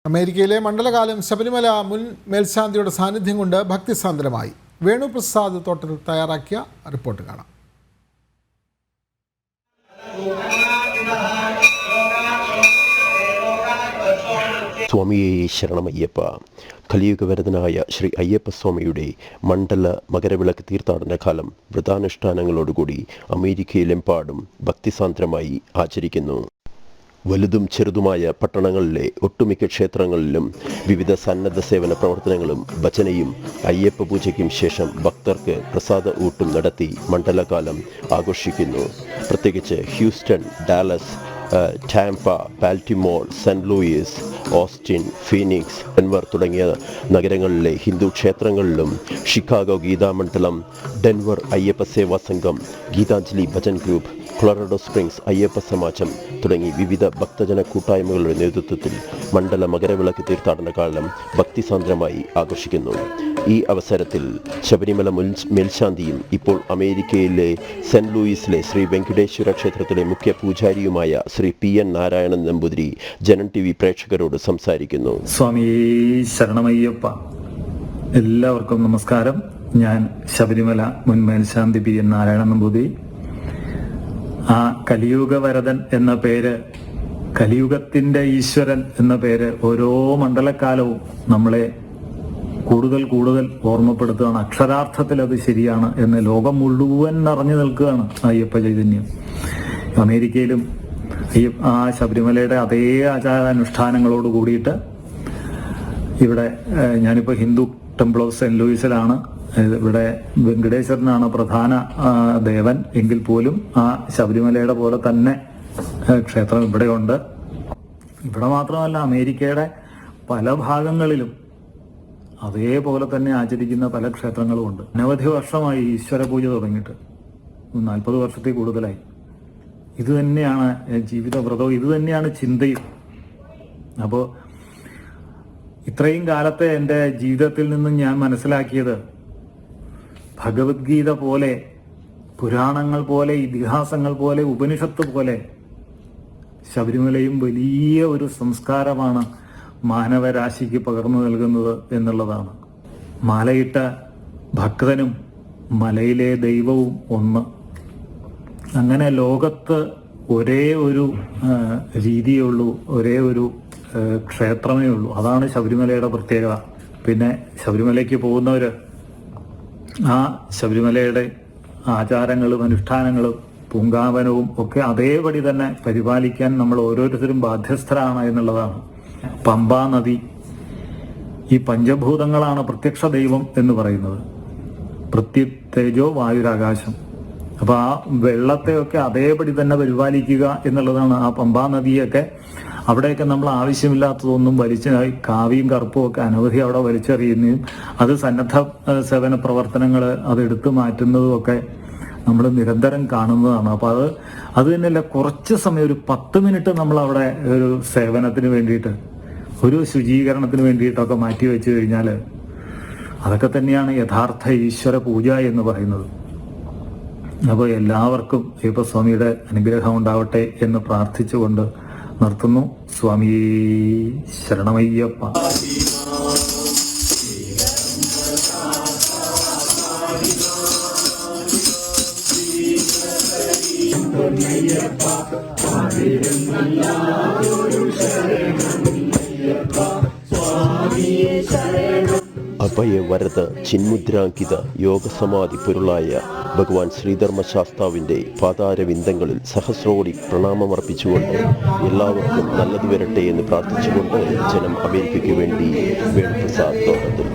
അമേരിക്കയിലെ മണ്ഡലകാലം ശബരിമല മുൻ മേൽശാന്തിയുടെ സാന്നിധ്യം കൊണ്ട് ഭക്തിസാന്ദ്രമായി. വേണുപ്രസാദ് തോട്ടത്തിൽ തയ്യാറാക്കിയ റിപ്പോർട്ട് കാണാം. സ്വാമിയെ ശരണമയ്യപ്പ. കലിയുഗവരതനായ ശ്രീ അയ്യപ്പസ്വാമിയുടെ മണ്ഡല മകരവിളക്ക് തീർത്ഥാടന കാലം വ്രതാനുഷ്ഠാനങ്ങളോടുകൂടി അമേരിക്കയിലെമ്പാടും ഭക്തിസാന്ദ്രമായി ആചരിക്കുന്നു. വലുതും ചെറുതുമായ പട്ടണങ്ങളിലെ ഒട്ടുമിക്ക ക്ഷേത്രങ്ങളിലും വിവിധ സന്നദ്ധ സേവന പ്രവർത്തനങ്ങളും ഭജനയും അയ്യപ്പ പൂജയ്ക്കും ശേഷം ഭക്തർക്ക് പ്രസാദ ഊട്ടും നടത്തി മണ്ഡലകാലം ആഘോഷിക്കുന്നു. പ്രത്യേകിച്ച് Houston, Dallas, Tampa, Baltimore, Saint Louis, Austin, Phoenix, Denver തുടങ്ങിയ നഗരങ്ങളിലെ ഹിന്ദു ക്ഷേത്രങ്ങളിലും Chicago Geethamandalam, Denver Ayyappa Seva Sangham, Geethanjali Bhajan group, Colorado Springs Ayyappa Samajam തുടങ്ങി വിവിധ ഭക്തജന കൂട്ടായ്മകളുടെ നേതൃത്വത്തിൽ മണ്ഡല മകരവിളക്ക് തീർത്ഥാടന കാലം ഭക്തിസാന്ദ്രമായി ആഘോഷിക്കുന്നു. ഈ അവസരത്തിൽ ശബരിമല മുൻ മേൽശാന്തിയും ഇപ്പോൾ അമേരിക്കയിലെ സെന്റ് ലൂയിസിലെ ശ്രീ വെങ്കടേശ്വര ക്ഷേത്രത്തിലെ മുഖ്യ പൂജാരിയുമായ ശ്രീ PN നാരായണൻ നമ്പൂതിരി ജനം TV പ്രേക്ഷകരോട് സംസാരിക്കുന്നു. സ്വാമി ശരണമയ്യപ്പ. എല്ലാവർക്കും നമസ്കാരം. ഞാൻ ശബരിമല മുൻ മേൽശാന്തി PN നാരായണൻ നമ്പൂതിരി. ആ കലിയുഗവരദൻ എന്ന പേര്, കലിയുഗത്തിന്റെ ഈശ്വരൻ എന്ന പേര് ഓരോ മണ്ഡലക്കാലവും നമ്മളെ കൂടുതൽ ഓർമ്മപ്പെടുത്തുകയാണ്. അക്ഷരാർത്ഥത്തിൽ അത് ശരിയാണ് എന്ന് ലോകം മുഴുവൻ നിറഞ്ഞു നിൽക്കുകയാണ് അയ്യപ്പ ചൈതന്യം. അമേരിക്കയിലും ആ ശബരിമലയുടെ അതേ ആചാരാനുഷ്ഠാനങ്ങളോട് കൂടിയിട്ട് ഇവിടെ ഞാനിപ്പോൾ ഹിന്ദു ടെമ്പിൾ ഓഫ് സെന്റ് ലൂയിസിലാണ്. ഇവിടെ വെങ്കടേശ്വരനാണ് പ്രധാന ദേവൻ എങ്കിൽ പോലും ആ ശബരിമലയുടെ പോലെ തന്നെ ക്ഷേത്രം ഇവിടെയുണ്ട്. ഇവിടെ മാത്രമല്ല, അമേരിക്കയുടെ പല ഭാഗങ്ങളിലും അതേപോലെ തന്നെ ആചരിക്കുന്ന പല ക്ഷേത്രങ്ങളുമുണ്ട്. അനവധി വർഷമായി ഈശ്വര പൂജ തുടങ്ങിയിട്ട് 40 വർഷത്തിൽ കൂടുതലായി. ഇത് തന്നെയാണ് ജീവിതവ്രതവും, ഇത് തന്നെയാണ് ചിന്തയും. അപ്പോൾ ഇത്രയും കാലത്തെ എൻ്റെ ജീവിതത്തിൽ നിന്നും ഞാൻ മനസ്സിലാക്കിയത്, ഭഗവത്ഗീത പോലെ, പുരാണങ്ങൾ പോലെ, ഇതിഹാസങ്ങൾ പോലെ, ഉപനിഷത്ത് പോലെ ശബരിമലയും വലിയ ഒരു സംസ്കാരമാണ് മാനവരാശിക്ക് പകർന്നു നൽകുന്നത് എന്നുള്ളതാണ്. മാലയിട്ട ഭക്തനും മലയിലെ ദൈവവും ഒന്ന്. അങ്ങനെ ലോകത്ത് ഒരേ ഒരു രീതിയേ ഉള്ളൂ, ഒരേ ഒരു ക്ഷേത്രമേ ഉള്ളൂ. അതാണ് ശബരിമലയുടെ പ്രത്യേകത. പിന്നെ ശബരിമലയ്ക്ക് പോകുന്നവർ ആ ശബരിമലയുടെ ആചാരങ്ങളും അനുഷ്ഠാനങ്ങളും പൂങ്കാവനവും ഒക്കെ അതേപടി തന്നെ പരിപാലിക്കാൻ നമ്മൾ ഓരോരുത്തരും ബാധ്യസ്ഥരാണ് എന്നുള്ളതാണ്. പമ്പാ നദി, ഈ പഞ്ചഭൂതങ്ങളാണ് പ്രത്യക്ഷ ദൈവം എന്ന് പറയുന്നത്. പൃഥ്വി, തേജോ, വായുരാകാശം. അപ്പൊ ആ വെള്ളത്തെയൊക്കെ അതേപടി തന്നെ പരിപാലിക്കുക എന്നുള്ളതാണ്. ആ പമ്പാ നദിയൊക്കെ അവിടെയൊക്കെ നമ്മൾ ആവശ്യമില്ലാത്തതൊന്നും കാവിയും കറുപ്പും ഒക്കെ അനവധി അവിടെ വലിച്ചെറിയുന്നതും അത് സന്നദ്ധ സേവന പ്രവർത്തനങ്ങൾ അതെടുത്തു മാറ്റുന്നതും ഒക്കെ നമ്മൾ നിരന്തരം കാണുന്നതാണ്. അപ്പൊ അത് തന്നെയല്ല, കുറച്ച് സമയം, ഒരു 10 മിനിറ്റ് നമ്മൾ അവിടെ ഒരു സേവനത്തിന് വേണ്ടിയിട്ട്, ഒരു ശുചീകരണത്തിന് വേണ്ടിയിട്ടൊക്കെ മാറ്റി വെച്ചു കഴിഞ്ഞാൽ അതൊക്കെ തന്നെയാണ് യഥാർത്ഥ ഈശ്വര പൂജ എന്ന് പറയുന്നത്. അപ്പോൾ എല്ലാവർക്കും അയ്യപ്പസ്വാമിയുടെ അനുഗ്രഹം ഉണ്ടാവട്ടെ എന്ന് പ്രാർത്ഥിച്ചുകൊണ്ട് നിർത്തുന്നു. സ്വാമി ശരണമയ്യപ്പ. അഭയവരദ ചിന്മുദ്രാങ്കിത യോഗസമാധി പൊരുളായ ഭഗവാൻ ശ്രീധർമ്മശാസ്താവിൻ്റെ പാതാരവിന്ദങ്ങളിൽ സഹസ്രോടി പ്രണാമമർപ്പിച്ചുകൊണ്ട് എല്ലാവർക്കും നല്ലത് വരട്ടെ എന്ന് പ്രാർത്ഥിച്ചുകൊണ്ട് ജനം അമേരിക്കയ്ക്ക് വേണ്ടി വേണുപ്രസാദ് തോട്ടത്തിൽ.